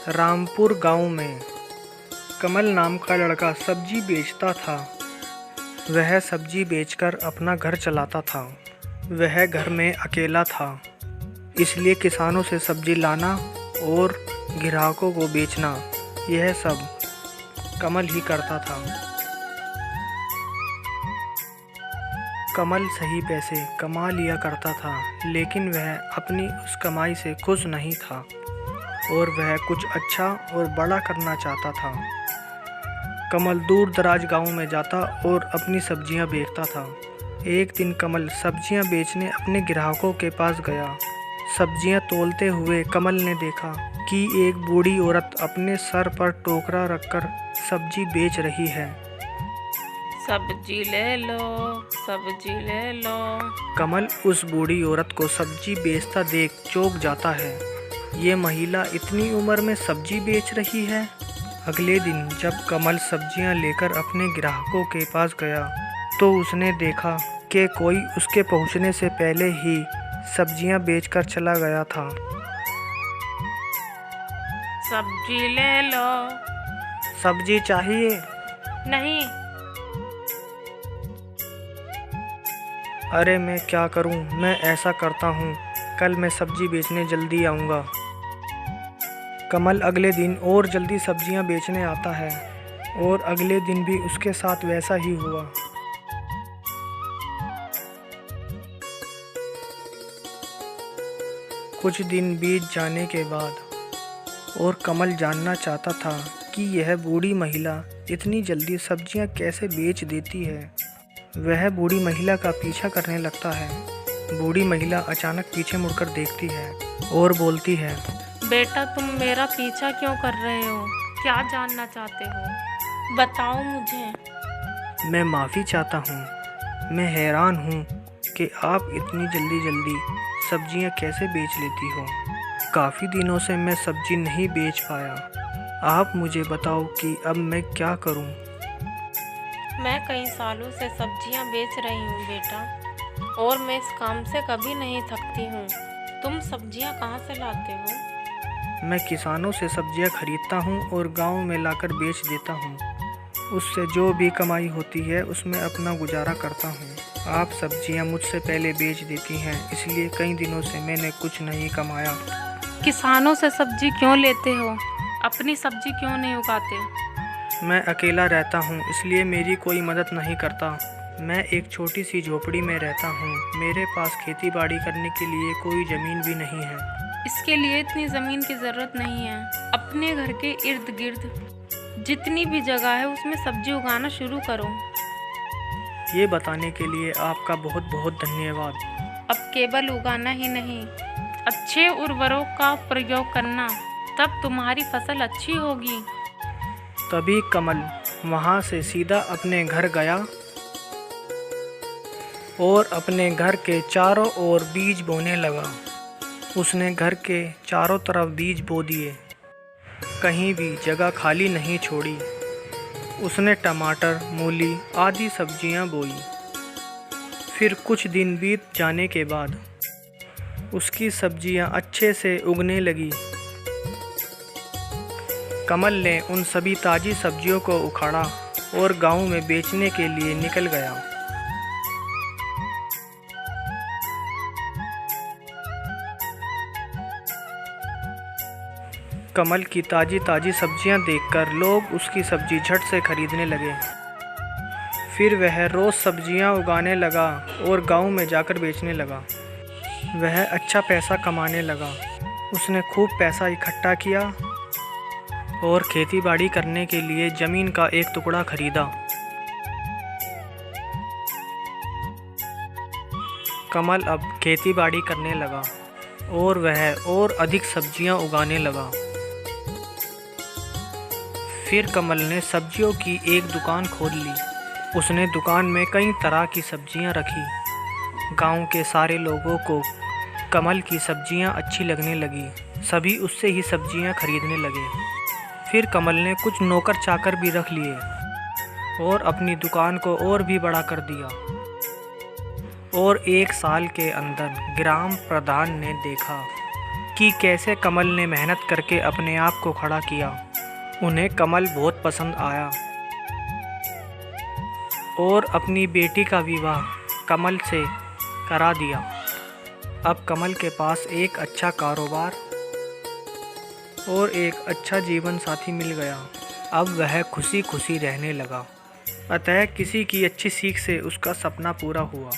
रामपुर गांव में कमल नाम का लड़का सब्जी बेचता था। वह सब्जी बेचकर अपना घर चलाता था। वह घर में अकेला था, इसलिए किसानों से सब्जी लाना और ग्राहकों को बेचना, यह सब कमल ही करता था। कमल सही पैसे कमा लिया करता था, लेकिन वह अपनी उस कमाई से खुश नहीं था और वह कुछ अच्छा और बड़ा करना चाहता था। कमल दूर दराज गांव में जाता और अपनी सब्जियां बेचता था। एक दिन कमल सब्जियां बेचने अपने ग्राहकों के पास गया। सब्जियां तौलते हुए कमल ने देखा कि एक बूढ़ी औरत अपने सर पर टोकरा रखकर सब्जी बेच रही है। सब्जी ले लो, सब्जी ले लो। कमल उस बूढ़ी औरत को सब्जी बेचता देख चौंक जाता है। ये महिला इतनी उम्र में सब्जी बेच रही है। अगले दिन जब कमल सब्जियां लेकर अपने ग्राहकों के पास गया तो उसने देखा कि कोई उसके पहुंचने से पहले ही सब्जियां बेचकर चला गया था। सब्जी ले लो। सब्जी चाहिए? नहीं। अरे मैं क्या करूं, मैं ऐसा करता हूं, कल मैं सब्जी बेचने जल्दी आऊंगा। कमल अगले दिन और जल्दी सब्जियां बेचने आता है और अगले दिन भी उसके साथ वैसा ही हुआ। कुछ दिन बीत जाने के बाद और कमल जानना चाहता था कि यह बूढ़ी महिला इतनी जल्दी सब्जियां कैसे बेच देती है। वह बूढ़ी महिला का पीछा करने लगता है। बूढ़ी महिला अचानक पीछे मुड़कर देखती है और बोलती है, बेटा तुम मेरा पीछा क्यों कर रहे हो? क्या जानना चाहते हो? बताओ मुझे। मैं माफ़ी चाहता हूँ, मैं हैरान हूँ कि आप इतनी जल्दी सब्जियाँ कैसे बेच लेती हो। काफ़ी दिनों से मैं सब्जी नहीं बेच पाया। आप मुझे बताओ कि अब मैं क्या करूँ। मैं कई सालों से सब्जियां बेच रही हूँ बेटा, और मैं इस काम से कभी नहीं थकती हूँ। तुम सब्जियां कहाँ से लाते हो? मैं किसानों से सब्जियां खरीदता हूँ और गांव में लाकर बेच देता हूँ। उससे जो भी कमाई होती है उसमें अपना गुजारा करता हूँ। आप सब्जियां मुझसे पहले बेच देती हैं, इसलिए कई दिनों से मैंने कुछ नहीं कमाया। किसानों से सब्जी क्यों लेते हो? अपनी सब्जी क्यों नहीं उगाते? मैं अकेला रहता हूँ, इसलिए मेरी कोई मदद नहीं करता। मैं एक छोटी सी झोपड़ी में रहता हूँ। मेरे पास खेती बाड़ी करने के लिए कोई ज़मीन भी नहीं है। इसके लिए इतनी ज़मीन की ज़रूरत नहीं है। अपने घर के इर्द गिर्द जितनी भी जगह है उसमें सब्जी उगाना शुरू करो। ये बताने के लिए आपका बहुत बहुत धन्यवाद। अब केवल उगाना ही नहीं, अच्छे उर्वरकों का प्रयोग करना, तब तुम्हारी फसल अच्छी होगी। तभी कमल वहाँ से सीधा अपने घर गया और अपने घर के चारों ओर बीज बोने लगा। उसने घर के चारों तरफ बीज बो दिए, कहीं भी जगह खाली नहीं छोड़ी। उसने टमाटर, मूली आदि सब्जियां बोई। फिर कुछ दिन बीत जाने के बाद उसकी सब्जियां अच्छे से उगने लगी। कमल ने उन सभी ताज़ी सब्जियों को उखाड़ा और गांव में बेचने के लिए निकल गया। कमल की ताज़ी सब्जियां देखकर लोग उसकी सब्जी झट से खरीदने लगे। फिर वह रोज़ सब्जियां उगाने लगा और गांव में जाकर बेचने लगा। वह अच्छा पैसा कमाने लगा। उसने खूब पैसा इकट्ठा किया और खेती बाड़ी करने के लिए ज़मीन का एक टुकड़ा खरीदा। कमल अब खेती बाड़ी करने लगा और वह और अधिक सब्जियां उगाने लगा। फिर कमल ने सब्जियों की एक दुकान खोल ली। उसने दुकान में कई तरह की सब्जियां रखी। गांव के सारे लोगों को कमल की सब्जियां अच्छी लगने लगी। सभी उससे ही सब्जियां खरीदने लगे। फिर कमल ने कुछ नौकर चाकर भी रख लिए और अपनी दुकान को और भी बड़ा कर दिया। और 1 साल के अंदर ग्राम प्रधान ने देखा कि कैसे कमल ने मेहनत करके अपने आप को खड़ा किया। उन्हें कमल बहुत पसंद आया और अपनी बेटी का विवाह कमल से करा दिया। अब कमल के पास एक अच्छा कारोबार और एक अच्छा जीवन साथी मिल गया। अब वह खुशी खुशी रहने लगा। अतः किसी की अच्छी सीख से उसका सपना पूरा हुआ।